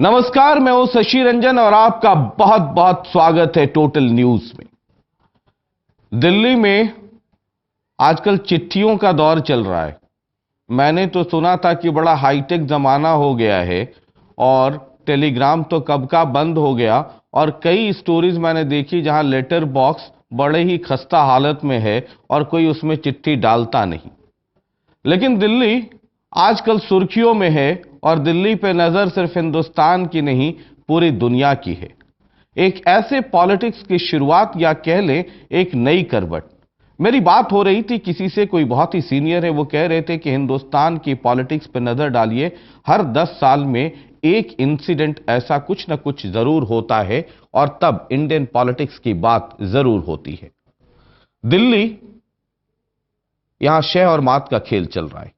नमस्कार, मैं हूं शशि रंजन और आपका बहुत बहुत स्वागत है टोटल न्यूज में। दिल्ली में आजकल चिट्ठियों का दौर चल रहा है। मैंने तो सुना था कि बड़ा हाईटेक जमाना हो गया है और टेलीग्राम तो कब का बंद हो गया, और कई स्टोरीज मैंने देखी जहां लेटर बॉक्स बड़े ही खस्ता हालत में है और कोई उसमें चिट्ठी डालता नहीं। लेकिन दिल्ली आजकल सुर्खियों में है और दिल्ली पे नजर सिर्फ हिंदुस्तान की नहीं, पूरी दुनिया की है। एक ऐसे पॉलिटिक्स की शुरुआत, या कह लें एक नई करवट। मेरी बात हो रही थी किसी से, कोई बहुत ही सीनियर है, वो कह रहे थे कि हिंदुस्तान की पॉलिटिक्स पे नजर डालिए, हर 10 साल में एक इंसिडेंट ऐसा कुछ ना कुछ जरूर होता है और तब इंडियन पॉलिटिक्स की बात जरूर होती है। दिल्ली, यहां शह और मात का खेल चल रहा है।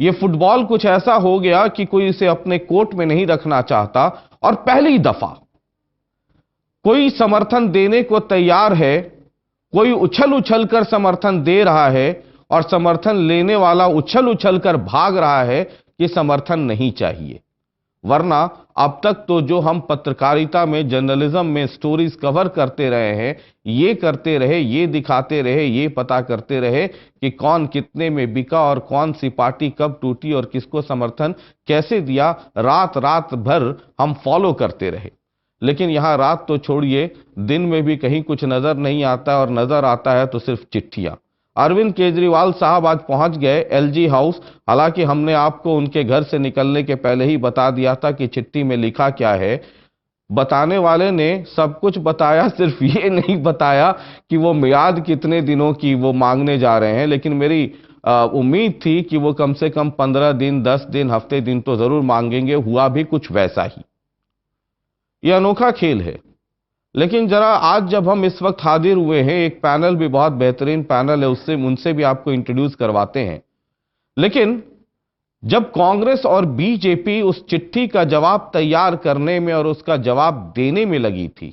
यह फुटबॉल कुछ ऐसा हो गया कि कोई इसे अपने कोर्ट में नहीं रखना चाहता और पहली दफा कोई समर्थन देने को तैयार है, कोई उछल उछल कर समर्थन दे रहा है और समर्थन लेने वाला उछल उछल कर भाग रहा है कि समर्थन नहीं चाहिए। वरना अब तक तो जो हम पत्रकारिता में, जर्नलिज्म में स्टोरीज कवर करते रहे हैं, ये करते रहे, ये दिखाते रहे, ये पता करते रहे कि कौन कितने में बिका और कौन सी पार्टी कब टूटी और किसको समर्थन कैसे दिया, रात रात भर हम फॉलो करते रहे। लेकिन यहां रात तो छोड़िए, दिन में भी कहीं कुछ नजर नहीं आता, और नजर आता है तो सिर्फ चिट्ठियां। अरविंद केजरीवाल साहब आज पहुंच गए एलजी हाउस। हालांकि हमने आपको उनके घर से निकलने के पहले ही बता दिया था कि चिट्ठी में लिखा क्या है। बताने वाले ने सब कुछ बताया, सिर्फ ये नहीं बताया कि वो मियाद कितने दिनों की वो मांगने जा रहे हैं। लेकिन मेरी उम्मीद थी कि वो कम से कम 15 दिन, 10 दिन, हफ्ते दिन तो जरूर मांगेंगे। हुआ भी कुछ वैसा ही। यह अनोखा खेल है। लेकिन जरा आज जब हम इस वक्त हाजिर हुए हैं, एक पैनल भी बहुत बेहतरीन पैनल है, उससे उनसे भी आपको इंट्रोड्यूस करवाते हैं। लेकिन जब कांग्रेस और बीजेपी उस चिट्ठी का जवाब तैयार करने में और उसका जवाब देने में लगी थी,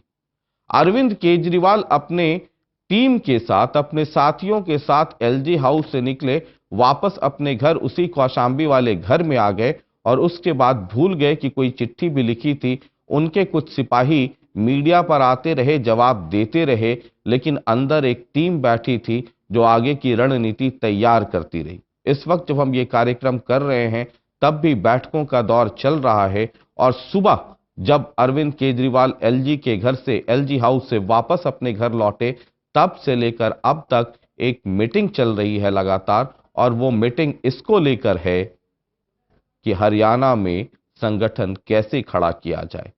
अरविंद केजरीवाल अपने टीम के साथ, अपने साथियों के साथ एलजी हाउस से निकले, वापस अपने घर, उसी कौशांबी वाले घर में आ गए और उसके बाद भूल गए कि कोई चिट्ठी भी लिखी थी। उनके कुछ सिपाही मीडिया पर आते रहे, जवाब देते रहे, लेकिन अंदर एक टीम बैठी थी जो आगे की रणनीति तैयार करती रही। इस वक्त जब हम ये कार्यक्रम कर रहे हैं, तब भी बैठकों का दौर चल रहा है, और सुबह जब अरविंद केजरीवाल एलजी के घर से, एलजी हाउस से वापस अपने घर लौटे, तब से लेकर अब तक एक मीटिंग चल रही है लगातार। और वो मीटिंग इसको लेकर है कि हरियाणा में संगठन कैसे खड़ा किया जाए।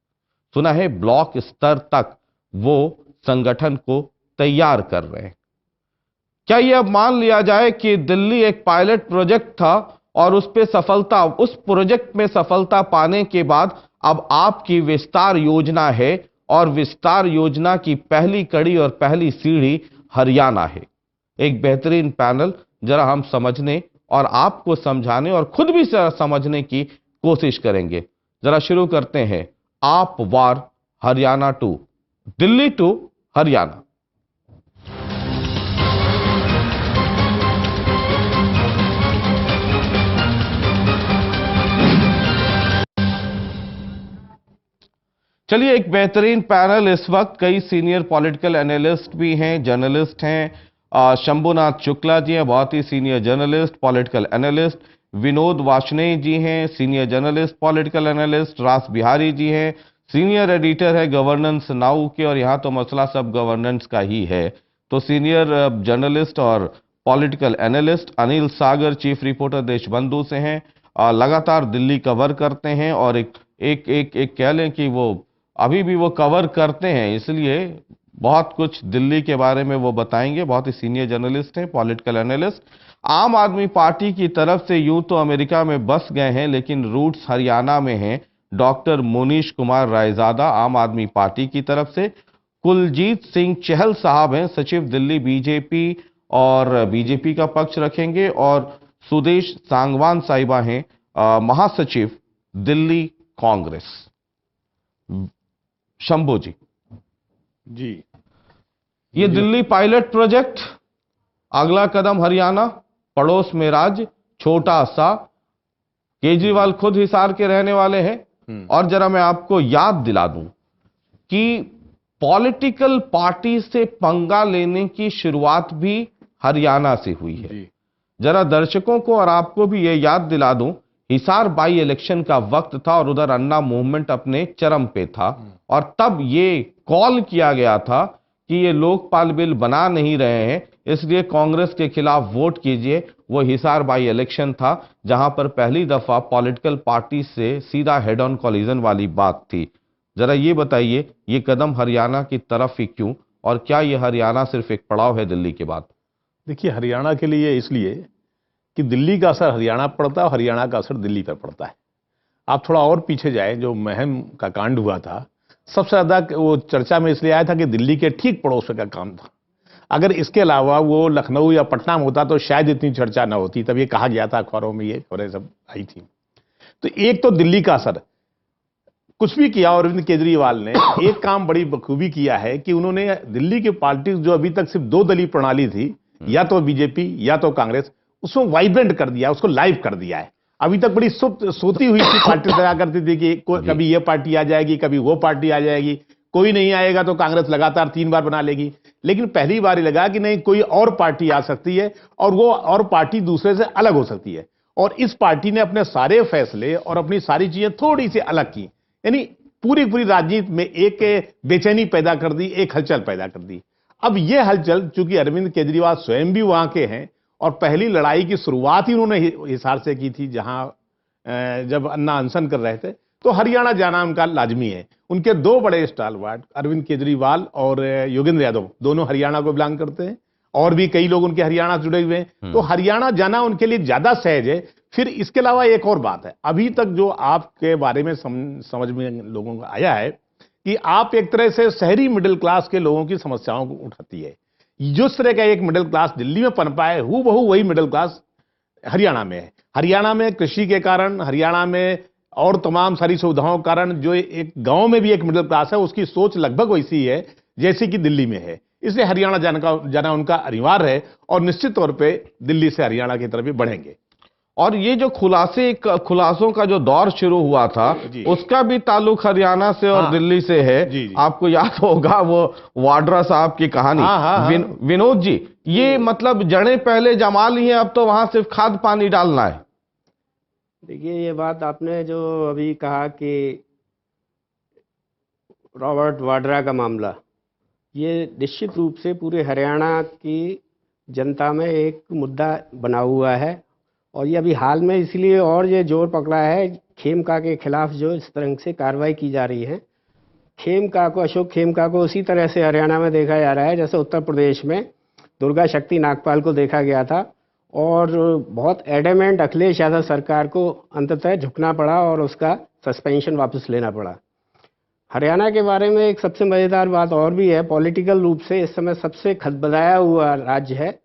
सुना है ब्लॉक स्तर तक वो संगठन को तैयार कर रहे हैं। क्या यह अब मान लिया जाए कि दिल्ली एक पायलट प्रोजेक्ट था और उस प्रोजेक्ट में सफलता पाने के बाद अब आपकी विस्तार योजना है, और विस्तार योजना की पहली कड़ी और पहली सीढ़ी हरियाणा है। एक बेहतरीन पैनल, जरा हम समझने और आपको समझाने और खुद भी समझने की कोशिश करेंगे। जरा शुरू करते हैं आप वार हरियाणा टू, दिल्ली टू हरियाणा। चलिए, एक बेहतरीन पैनल इस वक्त, कई सीनियर पॉलिटिकल एनालिस्ट भी हैं, जर्नलिस्ट हैं। शंभुनाथ शुक्ला जी हैं, बहुत ही senior journalist, political analyst. Vinod Varshney ji हैं, senior journalist, political analyst. Ras Bihari ji हैं, सीनियर एडिटर है गवर्नेंस नाउ के, और यहां तो मसला सब गवर्नेंस का ही है, तो सीनियर जर्नलिस्ट और पॉलिटिकल एनालिस्ट। अनिल सागर, चीफ रिपोर्टर देशबंधु से हैं, लगातार दिल्ली कवर करते हैं, और एक कह लें कि वो अभी भी वो कवर करते हैं, इसलिए बहुत कुछ दिल्ली के बारे में वो बताएंगे। बहुत ही सीनियर जर्नलिस्ट हैं, पॉलिटिकल एनालिस्ट। आम आदमी पार्टी की तरफ से यूं तो अमेरिका में बस गए हैं, लेकिन रूट्स हरियाणा में हैं, डॉक्टर मोनीश कुमार रायजादा, आम आदमी पार्टी की तरफ से। कुलजीत सिंह चहल साहब हैं, सचिव दिल्ली बीजेपी, और बीजेपी का पक्ष रखेंगे। और सुदेश सांगवान साहिबा हैं, महासचिव दिल्ली कांग्रेस। शंभू जी, ये दिल्ली पायलट प्रोजेक्ट, अगला कदम हरियाणा, पड़ोस में राज्य, छोटा सा। केजरीवाल खुद हिसार के रहने वाले हैं, और जरा मैं आपको याद दिला दूं कि पॉलिटिकल पार्टी से पंगा लेने की शुरुआत भी हरियाणा से हुई है। जरा दर्शकों को और आपको भी यह याद दिला दूं, हिसार बाई इलेक्शन का वक्त था और उधर अन्ना मूवमेंट अपने चरम पे था और तब ये कॉल किया गया था कि ये लोकपाल बिल बना नहीं रहे हैं, इसलिए कांग्रेस के खिलाफ वोट कीजिए। वो हिसार बाई इलेक्शन था जहां पर पहली दफा पॉलिटिकल पार्टी से सीधा हेड ऑन कॉलिजन वाली बात थी। जरा ये बताइए, ये कदम हरियाणा की तरफ ही क्यों, और क्या ये हरियाणा सिर्फ एक पड़ाव है दिल्ली के बाद? देखिए, हरियाणा के लिए इसलिए कि दिल्ली का असर हरियाणा पर पड़ता है और हरियाणा का असर दिल्ली पर पड़ता है। आप थोड़ा और पीछे जाए, जो महम का कांड हुआ था, सबसे ज्यादा वो चर्चा में इसलिए आया था कि दिल्ली के ठीक पड़ोस का काम था। अगर इसके अलावा वो लखनऊ या पटना में होता तो शायद इतनी चर्चा ना होती। तब ये कहा गया था अखबारों में, ये खबरें सब आई थी। तो एक तो दिल्ली का असर, कुछ भी किया अरविंद केजरीवाल ने एक काम बड़ी बखूबी किया है कि उन्होंने दिल्ली की पार्टी जो अभी तक सिर्फ दो दलीय प्रणाली थी, या तो बीजेपी या तो कांग्रेस, उसको वाइब्रेंट कर दिया, उसको लाइव कर दिया है। अभी तक बड़ी सोती हुई थी पार्टी दया करती थी कि कभी ये पार्टी आ जाएगी, कभी वो पार्टी आ जाएगी, कोई नहीं आएगा तो कांग्रेस लगातार 3 बार बना लेगी। लेकिन पहली बार लगा कि नहीं, कोई और पार्टी आ सकती है और वो और पार्टी दूसरे से अलग हो सकती है। और इस पार्टी ने अपने सारे फैसले और अपनी सारी चीजें थोड़ी सी अलग की, यानी पूरी पूरी राजनीति में एक बेचैनी पैदा कर दी, एक हलचल पैदा कर दी। अब यह हलचल, चूंकि अरविंद केजरीवाल स्वयं भी वहां के हैं और पहली लड़ाई की शुरुआत ही उन्होंने हिसार से की थी, जहां जब अन्ना अनशन कर रहे थे, तो हरियाणा जाना उनका लाजमी है। उनके दो बड़े स्टालवार्ड अरविंद केजरीवाल और योगेंद्र यादव दोनों हरियाणा को बिलोंग करते हैं, और भी कई लोग उनके हरियाणा जुड़े हुए हैं, तो हरियाणा जाना उनके लिए ज्यादा सहज है। फिर इसके अलावा एक और बात है, अभी तक जो आपके बारे में समझ में लोगों को आया है कि आप एक तरह से शहरी मिडिल क्लास के लोगों की समस्याओं को उठाती है। जिस तरह का एक मिडिल क्लास दिल्ली में पनपा है, हूबहू वही मिडिल क्लास हरियाणा में है। हरियाणा में कृषि के कारण, हरियाणा में और तमाम सारी सुविधाओं के कारण जो एक गांव में भी एक मिडिल क्लास है, उसकी सोच लगभग वैसी है जैसी कि दिल्ली में है। इसलिए हरियाणा जाना उनका अनिवार्य है और निश्चित तौर पे दिल्ली से हरियाणा की तरफ भी बढ़ेंगे। और ये जो खुलासों का जो दौर शुरू हुआ था, उसका भी ताल्लुक हरियाणा से और दिल्ली से है। आपको याद होगा वो वाड्रा साहब की कहानी। विनोद जी, ये मतलब जड़ें पहले जमा ली हैं, अब तो वहां सिर्फ खाद पानी डालना है। देखिए, ये बात आपने जो अभी कहा कि रॉबर्ट वाड्रा का मामला, ये निश्चित रूप से पूरे हरियाणा की जनता में एक मुद्दा बना हुआ है। और ये अभी हाल में इसलिए और ये जोर पकड़ा है, खेमका के खिलाफ जो इस तरह से कार्रवाई की जा रही है। खेमका को, अशोक खेमका को उसी तरह से हरियाणा में देखा जा रहा है जैसे उत्तर प्रदेश में दुर्गा शक्ति नागपाल को देखा गया था। और बहुत एडमेंट अखिलेश यादव सरकार को अंततः झुकना पड़ा और उसका सस्पेंशन वापस लेना पड़ा। हरियाणा के बारे में एक सबसे मज़ेदार बात और भी है, पॉलिटिकल रूप से इस समय सबसे खतबदाया हुआ राज्य है,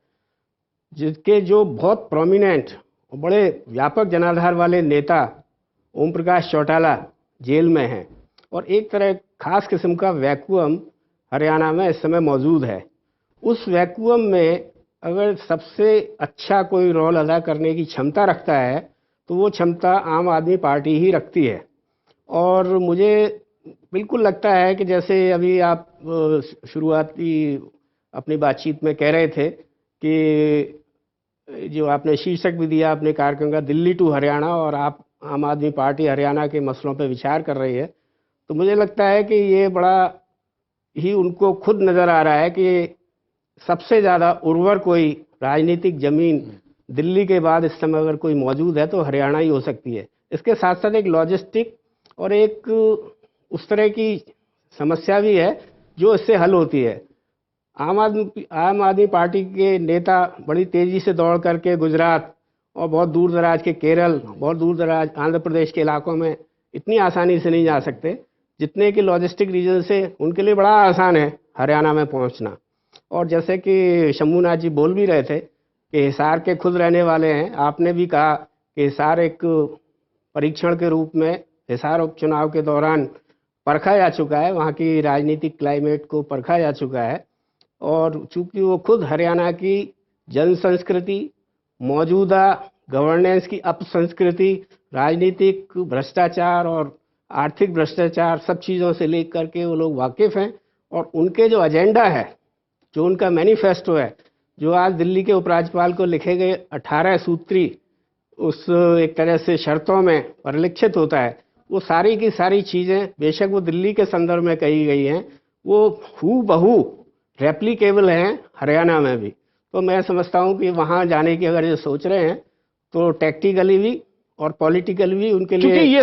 जिसके जो बहुत प्रोमिनेंट और बड़े व्यापक जनाधार वाले नेता ओम प्रकाश चौटाला जेल में हैं। और एक तरह खास किस्म का वैक्यूम हरियाणा में इस समय मौजूद है। उस वैक्यूम में अगर सबसे अच्छा कोई रोल अदा करने की क्षमता रखता है तो वो क्षमता आम आदमी पार्टी ही रखती है। और मुझे बिल्कुल लगता है कि जैसे अभी आप शुरुआती अपनी बातचीत में कह रहे थे कि जो आपने शीर्षक भी दिया अपने कार्यक्रम का, दिल्ली टू हरियाणा, और आप आम आदमी पार्टी हरियाणा के मसलों पर विचार कर रही है, तो मुझे लगता है कि ये बड़ा ही उनको खुद नज़र आ रहा है कि सबसे ज़्यादा उर्वर कोई राजनीतिक ज़मीन दिल्ली के बाद इस समय अगर कोई मौजूद है तो हरियाणा ही हो सकती है। इसके साथ साथ एक लॉजिस्टिक और एक उस तरह की समस्या भी है जो इससे हल होती है। आम आदमी पार्टी के नेता बड़ी तेज़ी से दौड़ करके गुजरात और बहुत दूर दराज के केरल, बहुत दूर दराज आंध्र प्रदेश के इलाकों में इतनी आसानी से नहीं जा सकते जितने कि लॉजिस्टिक रीजन से उनके लिए बड़ा आसान है हरियाणा में पहुंचना। और जैसे कि शंभूनाथ जी बोल भी रहे थे कि हिसार के खुद रहने वाले हैं, आपने भी कहा कि हिसार एक परीक्षण के रूप में हिसार उपचुनाव के दौरान परखा जा चुका है, वहाँ की राजनीतिक क्लाइमेट को परखा जा चुका है। और चूंकि वो खुद हरियाणा की जन संस्कृति, मौजूदा गवर्नेंस की अपसंस्कृति, राजनीतिक भ्रष्टाचार और आर्थिक भ्रष्टाचार, सब चीज़ों से लेकर के वो लोग वाकिफ़ हैं। और उनके जो एजेंडा है, जो उनका मैनिफेस्टो है, जो आज दिल्ली के उपराज्यपाल को लिखे गए 18 सूत्री उस एक तरह से शर्तों में परिलक्षित होता है, वो सारी की सारी चीज़ें बेशक वो दिल्ली के संदर्भ में कही गई हैं, वो हूबहू रेप्लिकेबल हैं हरियाणा में भी। तो मैं समझता हूँ कि वहाँ जाने की अगर ये सोच रहे हैं तो टैक्टिकली भी और पॉलिटिकली भी उनके लिए, क्योंकि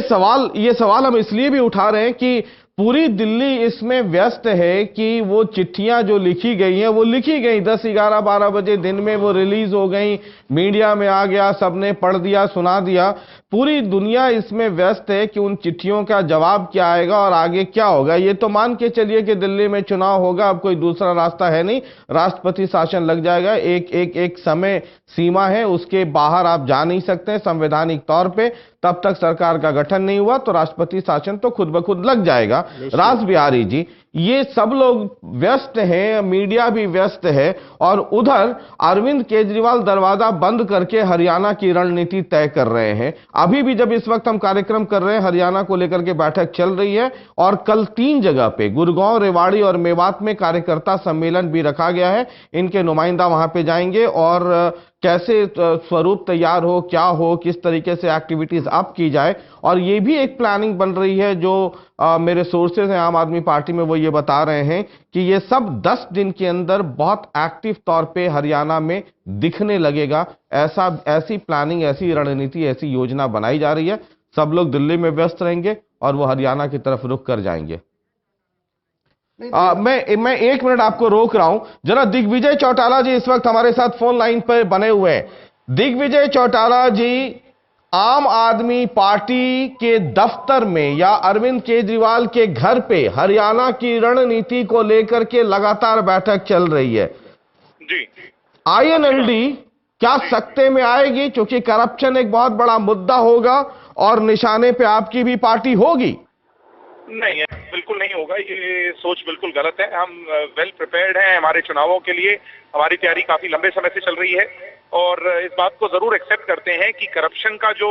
ये सवाल हम इसलिए भी उठा रहे हैं कि पूरी दिल्ली इसमें व्यस्त है कि वो चिट्ठियां जो लिखी गई हैं वो लिखी गई 10, 11, 12 बजे दिन में, वो रिलीज हो गई, मीडिया में आ गया, सबने पढ़ दिया, सुना दिया। पूरी दुनिया इसमें व्यस्त है कि उन चिट्ठियों का जवाब क्या आएगा और आगे क्या होगा। ये तो मान के चलिए कि दिल्ली में चुनाव होगा, अब कोई दूसरा रास्ता है नहीं, राष्ट्रपति शासन लग जाएगा, एक समय सीमा है, उसके बाहर आप जा नहीं सकते संवैधानिक तौर पे। तब तक सरकार का गठन नहीं हुआ तो राष्ट्रपति शासन तो खुद ब खुद लग जाएगा। रास बिहारी जी, ये सब लोग व्यस्त हैं, मीडिया भी व्यस्त है, और उधर अरविंद केजरीवाल दरवाजा बंद करके हरियाणा की रणनीति तय कर रहे हैं। अभी भी जब इस वक्त हम कार्यक्रम कर रहे हैं, हरियाणा को लेकर के बैठक चल रही है और कल 3 जगह पे गुड़गांव, रेवाड़ी और मेवात में कार्यकर्ता सम्मेलन भी रखा गया है। इनके नुमाइंदा वहां पे जाएंगे और कैसे स्वरूप तैयार हो, क्या हो, किस तरीके से एक्टिविटीज अप की जाए, और ये भी एक प्लानिंग बन रही है। जो मेरे सोर्सेज हैं आम आदमी पार्टी में, वो ये बता रहे हैं कि ये सब 10 दिन के अंदर बहुत एक्टिव तौर पे हरियाणा में दिखने लगेगा। ऐसी प्लानिंग, ऐसी रणनीति, ऐसी योजना बनाई जा रही है। सब लोग दिल्ली में व्यस्त रहेंगे और वो हरियाणा की तरफ रुख कर जाएंगे। मैं 1 मिनट आपको रोक रहा हूं, जरा दिग्विजय चौटाला जी इस वक्त हमारे साथ फोन लाइन पर बने हुए हैं। दिग्विजय चौटाला जी, आम आदमी पार्टी के दफ्तर में या अरविंद केजरीवाल के घर पे हरियाणा की रणनीति को लेकर के लगातार बैठक चल रही है जी। आईएनएलडी क्या सत्ते में आएगी? क्योंकि करप्शन एक बहुत बड़ा मुद्दा होगा और निशाने पे आपकी भी पार्टी होगी। नहीं, बिल्कुल नहीं होगा, ये सोच बिल्कुल गलत है। हम वेल प्रिपेयर्ड हैं हमारे चुनावों के लिए, हमारी तैयारी काफी लंबे समय से चल रही है और इस बात को जरूर एक्सेप्ट करते हैं कि करप्शन का जो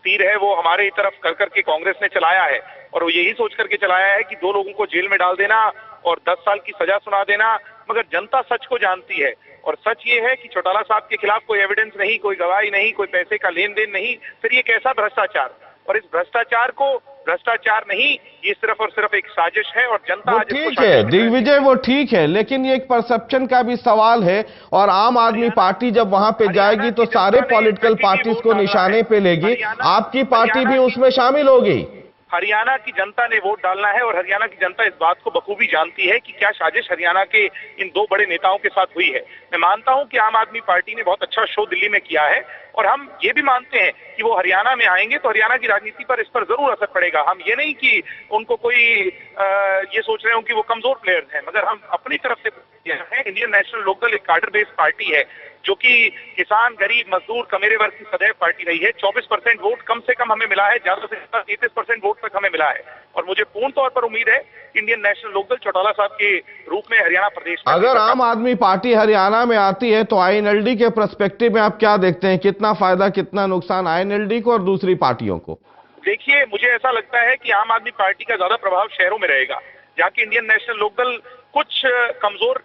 तीर है वो हमारे तरफ कर करके कांग्रेस ने चलाया है, और वो यही सोच करके चलाया है कि 2 लोगों को जेल में डाल देना और 10 साल की सजा सुना देना। मगर जनता सच को जानती है, और सच ये है कि चौटाला साहब के खिलाफ कोई एविडेंस नहीं, कोई गवाही नहीं, कोई पैसे का लेन देन नहीं। फिर ये कैसा भ्रष्टाचार? और इस भ्रष्टाचार को भ्रष्टाचार नहीं, ये सिर्फ और सिर्फ एक साजिश है। और जनता वो ठीक है दिग्विजय, वो ठीक है, लेकिन ये एक परसेप्शन का भी सवाल है। और आम आदमी पार्टी जब वहां पे जाएगी तो सारे पॉलिटिकल पार्टीज को निशाने पे लेगी, आपकी पार्टी भी उसमें शामिल होगी। हरियाणा की जनता ने वोट डालना है और हरियाणा की जनता इस बात को बखूबी जानती है कि क्या साजिश हरियाणा के इन 2 बड़े नेताओं के साथ हुई है। मैं मानता हूं कि आम आदमी पार्टी ने बहुत अच्छा शो दिल्ली में किया है, और हम ये भी मानते हैं कि वो हरियाणा में आएंगे तो हरियाणा की राजनीति पर इस पर जरूर असर पड़ेगा। हम ये नहीं कि उनको कोई ये सोच रहे हो कि वो कमजोर प्लेयर्स हैं, मगर हम अपनी तरफ से हैं। इंडियन नेशनल लोकदल एक कार्डर बेस्ड पार्टी है जो कि किसान, गरीब, मजदूर, कमेरे वर्ग की सदैव पार्टी रही है। 24% वोट कम से कम हमें मिला है, ज्यादा से ज्यादा 33% वोट तक हमें मिला है, और मुझे पूर्ण तौर पर उम्मीद है इंडियन नेशनल लोकदल चौटाला साहब के रूप में हरियाणा प्रदेश में। अगर आम आदमी पार्टी हरियाणा में आती है तो आईएनएलडी के पर्सपेक्टिव में आप क्या देखते हैं? कितना फायदा, कितना नुकसान आईएनएलडी को और दूसरी पार्टियों को? देखिए, मुझे ऐसा लगता है कि आम आदमी पार्टी का ज्यादा प्रभाव शहरों में रहेगा, जहाँ की इंडियन नेशनल लोकदल कुछ कमजोर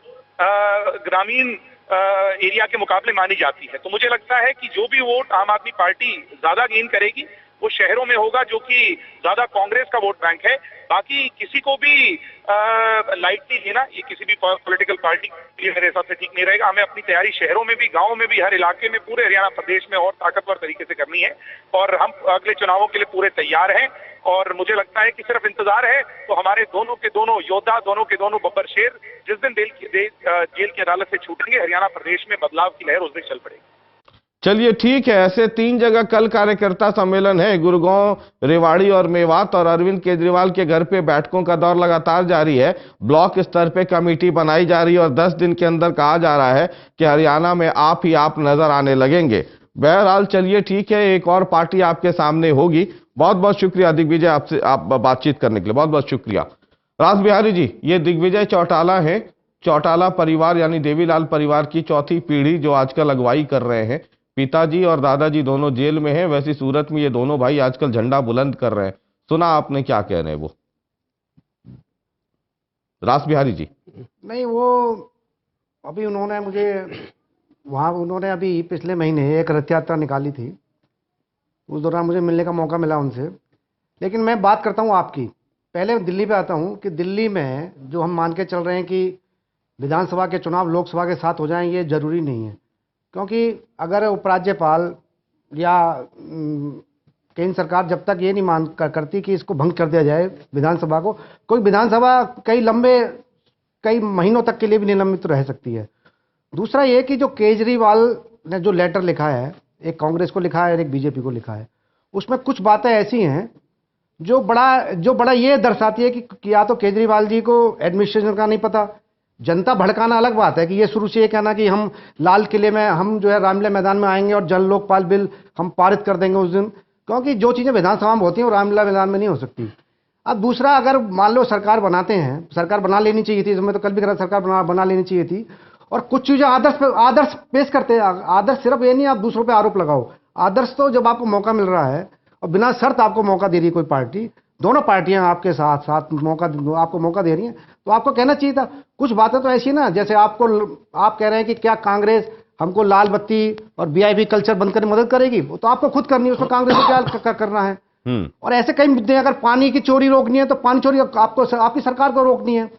ग्रामीण एरिया के मुकाबले मानी जाती है। तो मुझे लगता है कि जो भी वोट आम आदमी पार्टी ज्यादा गेन करेगी वो शहरों में होगा, जो कि ज्यादा कांग्रेस का वोट बैंक है। बाकी किसी को भी लाइटली लेना, ये किसी भी पॉलिटिकल पार्टी के लिए मेरे हिसाब से ठीक नहीं रहेगा। हमें अपनी तैयारी शहरों में भी, गाँव में भी, हर इलाके में, पूरे हरियाणा प्रदेश में और ताकतवर तरीके से करनी है, और हम अगले चुनावों के लिए पूरे तैयार हैं। और मुझे लगता है कि सिर्फ इंतजार है तो हमारे दोनों के दोनों योद्धा, दोनों के दोनों बब्बर शेर जिस दिन जेल की अदालत से छूटेंगे, हरियाणा प्रदेश में बदलाव की लहर उस दिन चल पड़ेगी। चलिए ठीक है, ऐसे 3 जगह कल कार्यकर्ता सम्मेलन है, गुड़गांव, रेवाड़ी और मेवात, और अरविंद केजरीवाल के घर पे बैठकों का दौर लगातार जारी है। ब्लॉक स्तर पे कमेटी बनाई जा रही है और 10 दिन के अंदर कहा जा रहा है कि हरियाणा में आप ही आप नजर आने लगेंगे। बहरहाल चलिए ठीक है, एक और पार्टी आपके सामने होगी। बहुत बहुत शुक्रिया दिग्विजय, आपसे बातचीत करने के लिए बहुत बहुत शुक्रिया। रास बिहारी जी, ये दिग्विजय चौटाला है, चौटाला परिवार यानी देवीलाल परिवार की 4थी पीढ़ी जो आजकल अगुवाई कर रहे हैं। पिताजी और दादाजी दोनों जेल में हैं। वैसे सूरत में ये दोनों भाई आजकल झंडा बुलंद कर रहे हैं। सुना आपने क्या कह रहे हैं वो रास बिहारी जी? नहीं, वो अभी उन्होंने मुझे वहाँ उन्होंने अभी पिछले महीने एक रथ यात्रा निकाली थी, उस दौरान मुझे मिलने का मौका मिला उनसे। लेकिन मैं बात करता हूँ आपकी, पहले दिल्ली पे आता हूँ कि दिल्ली में जो हम मान के चल रहे हैं कि विधानसभा के चुनाव लोकसभा के साथ हो जाएं, ये ज़रूरी नहीं है। क्योंकि अगर उपराज्यपाल या केंद्र सरकार जब तक ये नहीं मान करती कि इसको भंग कर दिया जाए विधानसभा को, कोई विधानसभा कई महीनों तक के लिए भी निलंबित तो रह सकती है। दूसरा ये कि जो केजरीवाल ने जो लेटर लिखा है, एक कांग्रेस को लिखा है और एक बीजेपी को लिखा है, उसमें कुछ बातें ऐसी हैं जो बड़ा ये दर्शाती है कि या तो केजरीवाल जी को एडमिनिस्ट्रेशन का नहीं पता। जनता भड़काना अलग बात है कि ये शुरू से ये कहना कि हम लाल किले में, हम जो है रामलीला मैदान में आएंगे और जल लोकपाल बिल हम पारित कर देंगे उस दिन, क्योंकि जो चीज़ें विधानसभा में होती हैं वो रामलीला मैदान में नहीं हो सकती। अब दूसरा, अगर मान लो सरकार बनाते हैं, सरकार बना लेनी चाहिए थी, मैं तो कल भी कह रहा सरकार बना लेनी चाहिए थी, और कुछ चीज़ें आदर्श पेश करते हैं। आदर्श सिर्फ ये नहीं आप दूसरों पे आरोप लगाओ, आदर्श तो जब आपको मौका मिल रहा है और बिना शर्त आपको मौका दे रही है कोई पार्टी, दोनों पार्टियां आपके साथ आपको मौका दे रही हैं, तो आपको कहना चाहिए था। कुछ बातें तो ऐसी ना, जैसे आप कह रहे हैं कि क्या कांग्रेस हमको लाल बत्ती और वीआईपी कल्चर बंद करने में मदद करेगी, वो तो आपको खुद करनी है, उसमें कांग्रेस को क्या करना है। और ऐसे कई मुद्दे हैं, अगर पानी की चोरी रोकनी है तो पानी चोरी आपकी सरकार को रोकनी है।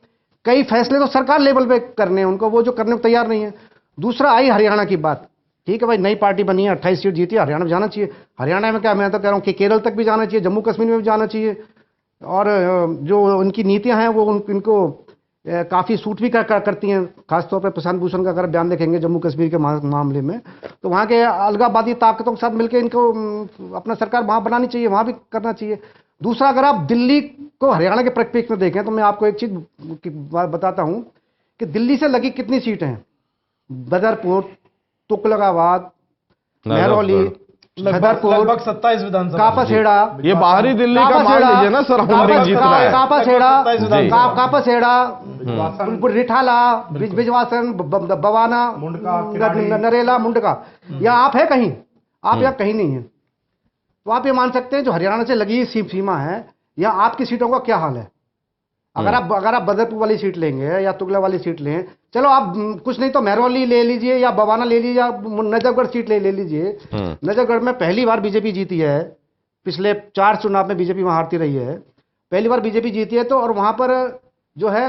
कई फैसले तो सरकार लेवल पे करने हैं उनको, वो जो करने को तैयार नहीं है। दूसरा आई हरियाणा की बात, ठीक है भाई, नई पार्टी बनी है, 28 सीट जीती है, हरियाणा में जाना चाहिए। हरियाणा में क्या, मैं तो कह रहा हूँ कि केरल तक भी जाना चाहिए, जम्मू कश्मीर में भी जाना चाहिए। और जो उनकी नीतियां हैं वो इनको काफ़ी सूट भी करती हैं, खासतौर पर प्रशांत भूषण का अगर बयान देखेंगे जम्मू कश्मीर के मामले में, तो वहाँ के अलगाववादी ताकतों के साथ मिलकर इनको अपना सरकार वहाँ बनानी चाहिए, वहाँ भी करना चाहिए। दूसरा, अगर आप दिल्ली को हरियाणा के परिप्रेक्ष्य में देखें तो मैं आपको एक चीज़ बताता हूँ कि दिल्ली से लगी कितनी सीटें हैं, बदरपुर, तुगलकाबाद, महरौली, लगभग 27 विधानसभा, कापासेड़ा, ये बाहरी दिल्ली का मान लीजिए ना, सराउंडिंग जितना है, कापासेड़ा, रिठाला, बिजवासन, बवाना, नरेला, मुंडका, या आप है कहीं, आप यहाँ कहीं नहीं है। तो आप ये मान सकते हैं जो हरियाणा से लगी सीमा है, या आपकी सीटों का क्या हाल है। अगर आप बदरपुर वाली सीट लेंगे या तुगला वाली सीट लें, चलो आप कुछ नहीं तो महरौली ले लीजिए या बवाना ले लीजिए या नजफगढ़ सीट ले लीजिए। नजफगढ़ में पहली बार बीजेपी जीती है, पिछले 4 चुनाव में बीजेपी वहां हारती रही है, पहली बार बीजेपी जीती है। तो और वहां पर जो है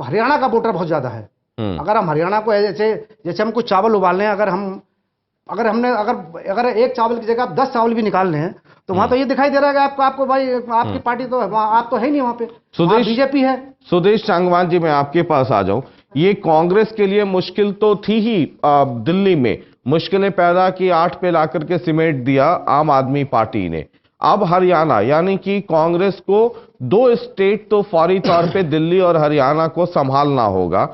हरियाणा का वोटर बहुत ज्यादा है। अगर हम हरियाणा को जैसे हम कुछ चावल उबाल लें, अगर एक चावल की जगह आप 10 चावल भी निकाल लें तो वहां तो ये दिखाई दे रहा है कि आपको भाई आपकी पार्टी तो आप तो है नहीं वहां पे, बीजेपी है। सुदेश सांगवान जी, मैं आपके पास आ जाऊं, ये कांग्रेस के लिए मुश्किल तो थी ही, दिल्ली में मुश्किलें पैदा की, 8 पे लाकर के सिमेट दिया आम आदमी पार्टी ने। अब हरियाणा, यानी कि कांग्रेस को 2 स्टेट तो फौरी तौर पे दिल्ली और हरियाणा को संभालना होगा।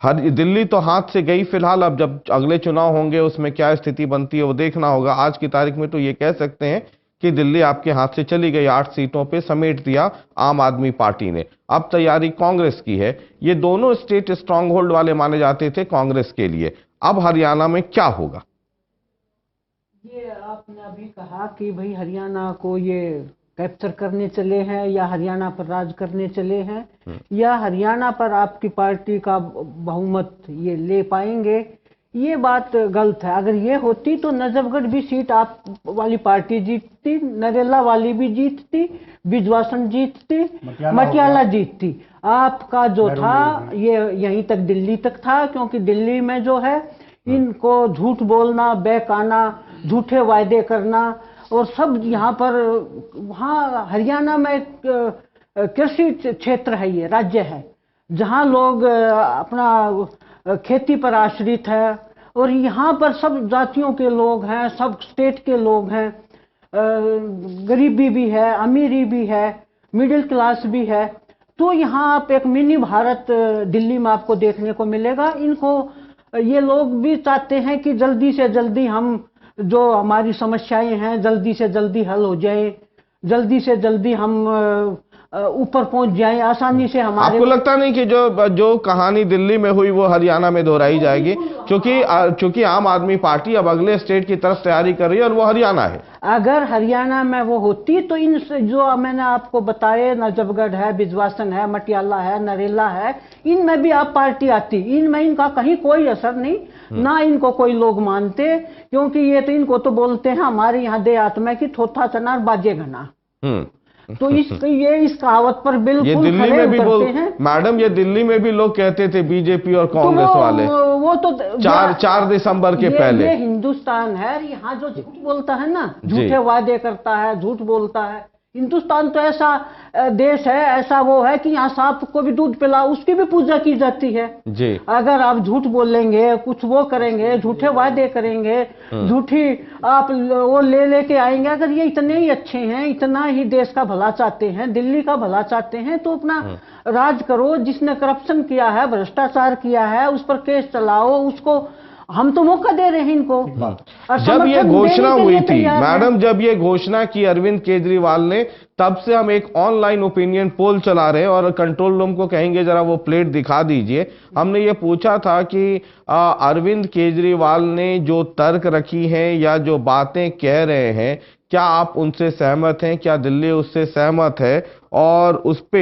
दिल्ली तो हाथ से गई फिलहाल, अब जब अगले चुनाव होंगे उसमें क्या स्थिति बनती है वो देखना होगा। आज की तारीख में तो ये कह सकते हैं कि दिल्ली आपके हाथ से चली गई, 8 सीटों पे समेट दिया आम आदमी पार्टी ने। अब तैयारी कांग्रेस की है। ये दोनों स्टेट स्ट्रांग होल्ड वाले माने जाते थे कांग्रेस के लिए। अब हरियाणा में क्या होगा? ये आपने अभी कहा कि भाई हरियाणा को ये कैप्चर करने चले हैं या हरियाणा पर राज करने चले हैं, या हरियाणा पर आपकी पार्टी का बहुमत ये ले पाएंगे, ये बात गलत है। अगर ये होती तो नजफगढ़ भी सीट आप वाली पार्टी जीतती, नरेला वाली भी जीतती, बिजवासन जीतती, मटियाला जीतती। आपका जो था ये यहीं तक दिल्ली तक था, क्योंकि दिल्ली में जो है इनको झूठ बोलना, बहकाना, झूठे वायदे करना और सब यहाँ पर, वहाँ हरियाणा में कृषि क्षेत्र है, ये राज्य है जहाँ लोग अपना खेती पर आश्रित है, और यहाँ पर सब जातियों के लोग हैं, सब स्टेट के लोग हैं, गरीबी भी है, अमीरी भी है, मिडिल क्लास भी है। तो यहाँ आप एक मिनी भारत दिल्ली में आपको देखने को मिलेगा। इनको ये लोग भी चाहते हैं कि जल्दी से जल्दी हम जो हमारी समस्याएं हैं जल्दी से जल्दी हल हो जाए, जल्दी से जल्दी हम ऊपर पहुंच जाए आसानी से हमारे। आपको लगता नहीं कि जो कहानी दिल्ली में हुई वो हरियाणा में दोहराई जाएगी, क्योंकि आम आदमी पार्टी अब अगले स्टेट की तरफ तैयारी कर रही है और वो हरियाणा है। अगर हरियाणा में वो होती तो इन जो मैंने आपको बताए, नजफगढ़ है, बिजवासन है, मटियाला है, नरेला है, इनमें भी आप पार्टी आती, इनमें इनका कहीं कोई असर नहीं, ना इनको कोई लोग मानते, क्योंकि ये तो इनको तो बोलते हैं हमारे यहाँ देहात में कि थोथा चना बाजे घना। तो इस कहावत पर बिल्कुल ये दिल्ली खरे में भी उतरते हैं। मैडम, ये दिल्ली में भी लोग कहते थे, बीजेपी और कांग्रेस वाले, वो तो 4 दिसंबर के पहले। ये हिंदुस्तान है, यहाँ जो झूठ बोलता है ना, झूठे वादे करता है, झूठ बोलता है। हिंदुस्तान तो ऐसा देश है, ऐसा वो है कि यहाँ सांप को भी दूध पिलाओ उसकी भी पूजा की जाती है जी। अगर आप झूठ बोलेंगे, कुछ वो करेंगे, झूठे वादे करेंगे, झूठी आप वो लेके आएंगे, अगर ये इतने ही अच्छे हैं, इतना ही देश का भला चाहते हैं, दिल्ली का भला चाहते हैं, तो अपना राज करो। जिसने करप्शन किया है, भ्रष्टाचार किया है, उस पर केस चलाओ, उसको हम तो मौका दे रहे हैं इनको। और जब ये घोषणा हुई थी मैडम, है। जब ये घोषणा की अरविंद केजरीवाल ने, तब से हम एक ऑनलाइन ओपिनियन पोल चला रहे हैं और कंट्रोल रूम को कहेंगे जरा वो प्लेट दिखा दीजिए। हमने ये पूछा था कि अरविंद केजरीवाल ने जो तर्क रखी हैं या जो बातें कह रहे हैं, क्या आप उनसे सहमत हैं, क्या दिल्ली उससे सहमत है? और उस पे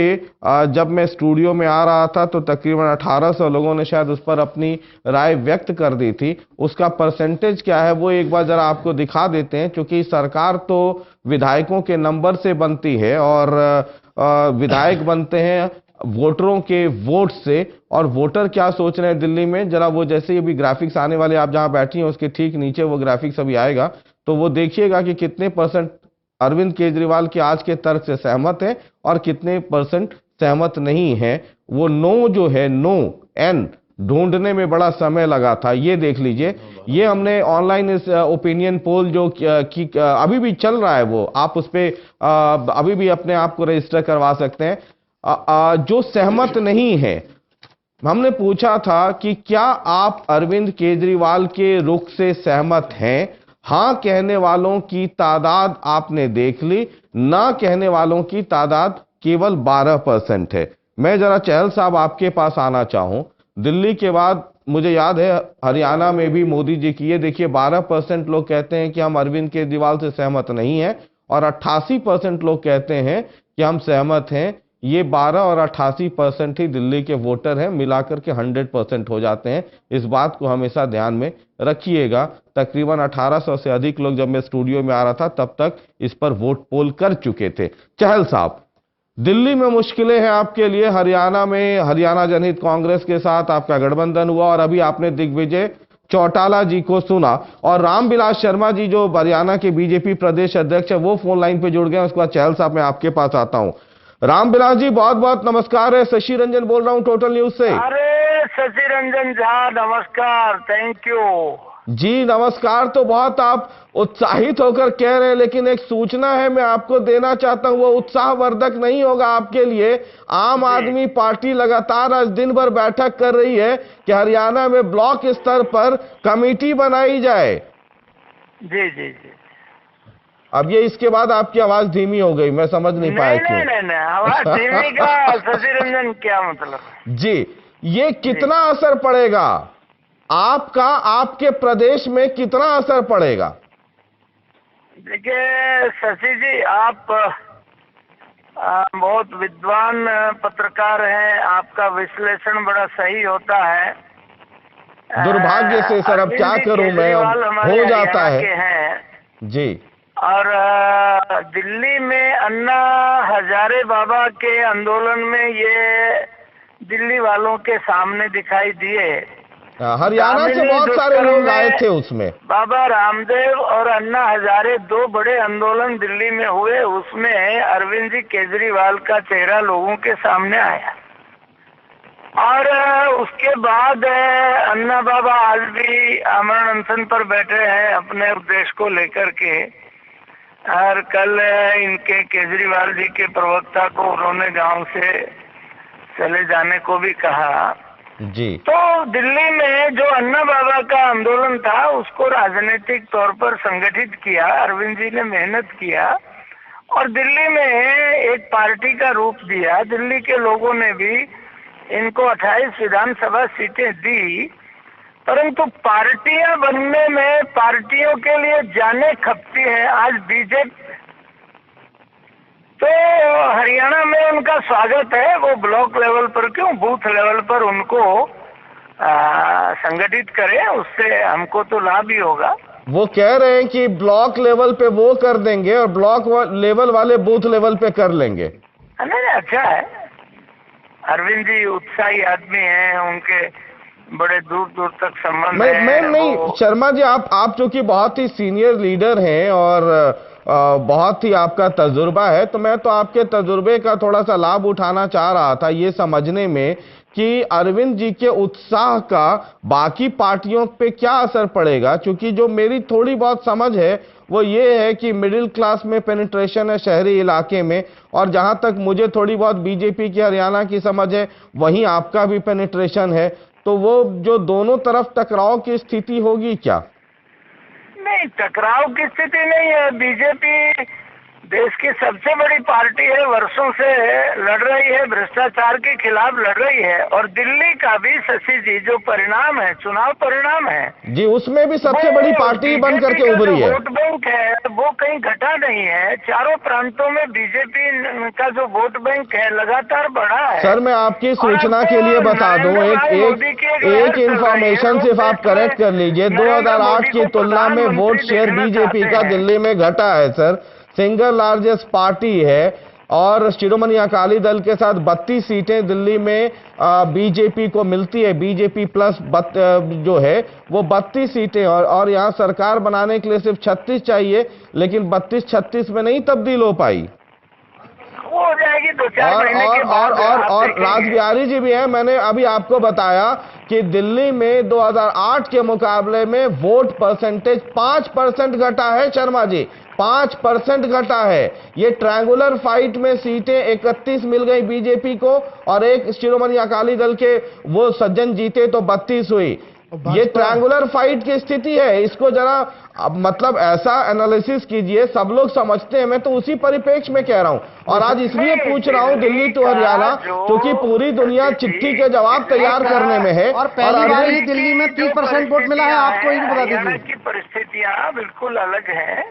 जब मैं स्टूडियो में आ रहा था तो तकरीबन 1800 लोगों ने शायद उस पर अपनी राय व्यक्त कर दी थी। उसका परसेंटेज क्या है वो एक बार जरा आपको दिखा देते हैं, क्योंकि सरकार तो विधायकों के नंबर से बनती है और विधायक बनते हैं वोटरों के वोट से। और वोटर क्या सोच रहे हैं दिल्ली में, जरा वो जैसे ही अभी ग्राफिक्स आने वाले, आप जहां बैठी हैं उसके ठीक नीचे वो ग्राफिक्स अभी आएगा, तो वो देखिएगा कि कितने परसेंट अरविंद केजरीवाल के आज के तर्क से सहमत है और कितने परसेंट सहमत नहीं है। वो नो जो है, नो एन ढूंढने में बड़ा समय लगा था। ये देख लीजिए, ये हमने ऑनलाइन इस ओपिनियन पोल जो अभी भी चल रहा है, वो आप उस पे अभी भी अपने आप को रजिस्टर करवा सकते हैं। जो सहमत नहीं है, हमने पूछा था कि क्या आप अरविंद केजरीवाल के रुख से सहमत हैं? हाँ कहने वालों की तादाद आपने देख ली, ना कहने वालों की तादाद केवल 12% है। मैं जरा चहल साहब आपके पास आना चाहूं। दिल्ली के बाद मुझे याद है हरियाणा में भी मोदी जी की, ये देखिए 12% लोग कहते हैं कि हम अरविंद केजरीवाल से सहमत नहीं हैं और 88% लोग कहते हैं कि हम सहमत हैं। ये 12 और 88% ही दिल्ली के वोटर हैं, मिलाकर के 100% हो जाते हैं। इस बात को हमेशा ध्यान में रखिएगा। तकरीबन 1800 से अधिक लोग, जब मैं स्टूडियो में आ रहा था तब तक इस पर वोट पोल कर चुके थे। चहल साहब, दिल्ली में मुश्किलें हैं आपके लिए, हरियाणा में हरियाणा जनहित कांग्रेस के साथ आपका गठबंधन हुआ और अभी आपने दिग्विजय चौटाला जी को सुना और रामविलास शर्मा जी जो हरियाणा के बीजेपी प्रदेश अध्यक्ष है वो फोन लाइन पे जुड़ गए। उसके बाद चहल साहब मैं आपके पास आता हूं। रामविलास जी बहुत बहुत नमस्कार है, शशि रंजन बोल रहा हूं टोटल न्यूज से। अरे शशि रंजन झा नमस्कार, थैंक यू जी। नमस्कार तो बहुत आप उत्साहित होकर कह रहे हैं, लेकिन एक सूचना है मैं आपको देना चाहता हूं, वो उत्साहवर्धक नहीं होगा आपके लिए। आम आदमी पार्टी लगातार आज दिन भर बैठक कर रही है कि हरियाणा में ब्लॉक स्तर पर कमेटी बनाई जाए। जी जी जी। अब ये इसके बाद आपकी आवाज धीमी हो गई, मैं समझ नहीं पाया क्यों। नहीं आवाज धीमी का शशि रंजन क्या मतलब? जी, ये कितना असर पड़ेगा आपका, आपके प्रदेश में कितना असर पड़ेगा? देखिए शशि जी, आप बहुत विद्वान पत्रकार हैं, आपका विश्लेषण बड़ा सही होता है। दुर्भाग्य से सर अब क्या करूं मैं, हो जाता है जी। और दिल्ली में अन्ना हजारे बाबा के आंदोलन में ये दिल्ली वालों के सामने दिखाई दिए। हरियाणा से बहुत सारे लोग आए थे उसमें। बाबा रामदेव और अन्ना हजारे दो बड़े आंदोलन दिल्ली में हुए, उसमें अरविंद जी केजरीवाल का चेहरा लोगों के सामने आया। और उसके बाद अन्ना बाबा आज भी आमरण अनशन पर बैठे हैं अपने उद्देश्य को लेकर के। और कल इनके केजरीवाल जी के प्रवक्ता को उन्होंने गांव से चले जाने को भी कहा जी। तो दिल्ली में जो अन्ना बाबा का आंदोलन था उसको राजनीतिक तौर पर संगठित किया, अरविंद जी ने मेहनत किया और दिल्ली में एक पार्टी का रूप दिया। दिल्ली के लोगों ने भी इनको 28 विधानसभा सीटें दी, परंतु पार्टियां बनने में पार्टियों के लिए जाने खपती है। आज बीजेपी तो हरियाणा में उनका स्वागत है, वो ब्लॉक लेवल पर क्यों बूथ लेवल पर उनको संगठित करें, उससे हमको तो लाभ ही होगा। वो कह रहे हैं कि ब्लॉक लेवल पे वो कर देंगे और ब्लॉक लेवल वाले बूथ लेवल पे कर लेंगे। नहीं, अच्छा है। अरविंद जी उत्साही आदमी हैं, उनके बड़े दूर दूर तक संबंध है। मैं नहीं शर्मा जी, आप जो कि बहुत ही सीनियर लीडर हैं और बहुत ही आपका तजुर्बा है, तो मैं तो आपके तजुर्बे का थोड़ा सा लाभ उठाना चाह रहा था ये समझने में कि अरविंद जी के उत्साह का बाकी पार्टियों पे क्या असर पड़ेगा। क्योंकि जो मेरी थोड़ी बहुत समझ है वो ये है कि मिडिल क्लास में पेनिट्रेशन है शहरी इलाके में, और जहां तक मुझे थोड़ी बहुत बीजेपी की हरियाणा की समझ है वहीं आपका भी पेनिट्रेशन है, तो वो जो दोनों तरफ टकराव की स्थिति होगी क्या? नहीं, टकराव की स्थिति नहीं है। बीजेपी देश की सबसे बड़ी पार्टी है, वर्षों से लड़ रही है, भ्रष्टाचार के खिलाफ लड़ रही है। और दिल्ली का भी शशि जी जो परिणाम है, चुनाव परिणाम है जी, उसमें भी सबसे बड़ी पार्टी बन करके उभरी है। वोट बैंक है वो कहीं घटा नहीं है। चारों प्रांतों में बीजेपी का जो वोट बैंक है लगातार बढ़ा है। सर मैं आपकी सूचना के लिए बता दूं, एक इंफॉर्मेशन सिर्फ आप करेक्ट कर लीजिए। 2008 की तुलना में वोट शेयर बीजेपी का दिल्ली में घटा है सर, सिंगल लार्जेस्ट पार्टी है। और शिरोमणि अकाली दल के साथ 32 सीटें दिल्ली में बीजेपी को मिलती है। बीजेपी प्लस जो है वो 32 सीटें, और यहाँ सरकार बनाने के लिए सिर्फ 36 चाहिए, लेकिन 32-36 में नहीं तब्दील हो पाई। वो हो जाएगी 2-4 महीने के बाद। और राजबिहारी जी भी हैं। मैंने अभी आपको बताया कि दिल्ली में 2008 के मुकाबले में वोट परसेंटेज 5% घटा है शर्मा जी, 5% घटा है। ये ट्रायंगुलर फाइट में सीटें 31 मिल गई बीजेपी को, और एक शिरोमणि अकाली दल के वो सज्जन जीते तो 32 हुई। ये ट्रायंगुलर फाइट की स्थिति है। इसको जरा मतलब ऐसा एनालिसिस कीजिए, सब लोग समझते हैं, मैं तो उसी परिप्रेक्ष्य में कह रहा हूं। और आज इसलिए पूछ रहा हूं दिल्ली टू हरियाणा क्योंकि पूरी दुनिया चिट्ठी के जवाब तैयार करने में है। और पहली बार ही दिल्ली में 30% वोट मिला है, आपको ये भी बता हरियाणा दीजिए। की परिस्थितियां बिल्कुल अलग है।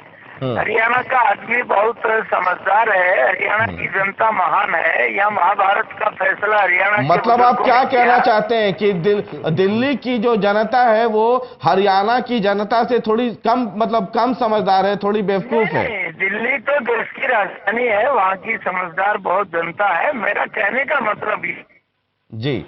हरियाणा का आदमी बहुत समझदार है, हरियाणा की जनता महान है। यह महाभारत का फैसला हरियाणा मतलब आप क्या कहना चाहते हैं कि दिल्ली की जो जनता है वो हरियाणा की जनता से थोड़ी कम समझदार है, थोड़ी बेवकूफ है? दिल्ली तो देश की राजधानी है, वहाँ की समझदार बहुत जनता है। मेरा कहने का मतलब ये जी,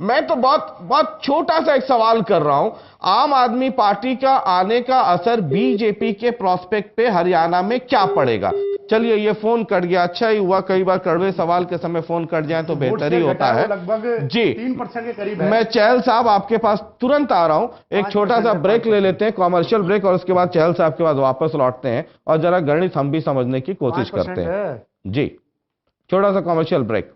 मैं तो बहुत छोटा सा एक सवाल कर रहा हूं। आम आदमी पार्टी का आने का असर बीजेपी के प्रोस्पेक्ट पे हरियाणा में क्या पड़ेगा? चलिए ये फोन कट गया, अच्छा ही हुआ। कई बार कड़वे सवाल के समय फोन कट जाए तो बेहतर ही होता है। लगभग जी 3% के करीब है। मैं चहल साहब आपके पास तुरंत आ रहा हूं, एक छोटा सा ब्रेक ले लेते हैं, कॉमर्शियल ब्रेक, और उसके बाद चहल साहब के बाद वापस लौटते हैं और जरा गणित हम भी समझने की कोशिश करते हैं। जी, छोटा सा कॉमर्शियल ब्रेक।